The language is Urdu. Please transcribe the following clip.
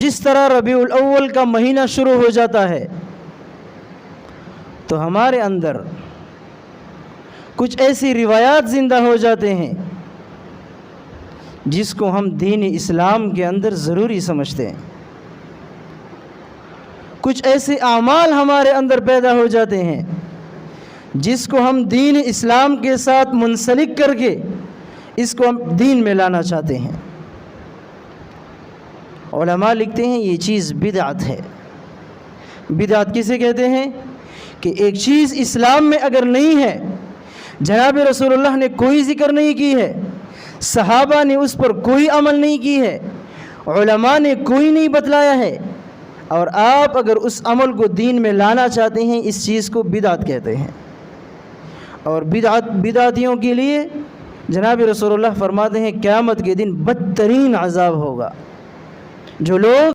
جس طرح ربیع الاول کا مہینہ شروع ہو جاتا ہے تو ہمارے اندر کچھ ایسی روایات زندہ ہو جاتے ہیں جس کو ہم دین اسلام کے اندر ضروری سمجھتے ہیں. کچھ ایسے اعمال ہمارے اندر پیدا ہو جاتے ہیں جس کو ہم دین اسلام کے ساتھ منسلک کر کے اس کو ہم دین میں لانا چاہتے ہیں. علماء لکھتے ہیں یہ چیز بدعت ہے. بدعت کسے کہتے ہیں؟ کہ ایک چیز اسلام میں اگر نہیں ہے، جناب رسول اللہ نے کوئی ذکر نہیں کی ہے، صحابہ نے اس پر کوئی عمل نہیں کی ہے، علماء نے کوئی نہیں بتلایا ہے، اور آپ اگر اس عمل کو دین میں لانا چاہتے ہیں، اس چیز کو بدعت کہتے ہیں. اور بدعتیوں کے لیے جناب رسول اللہ فرماتے ہیں قیامت کے دن بدترین عذاب ہوگا. جو لوگ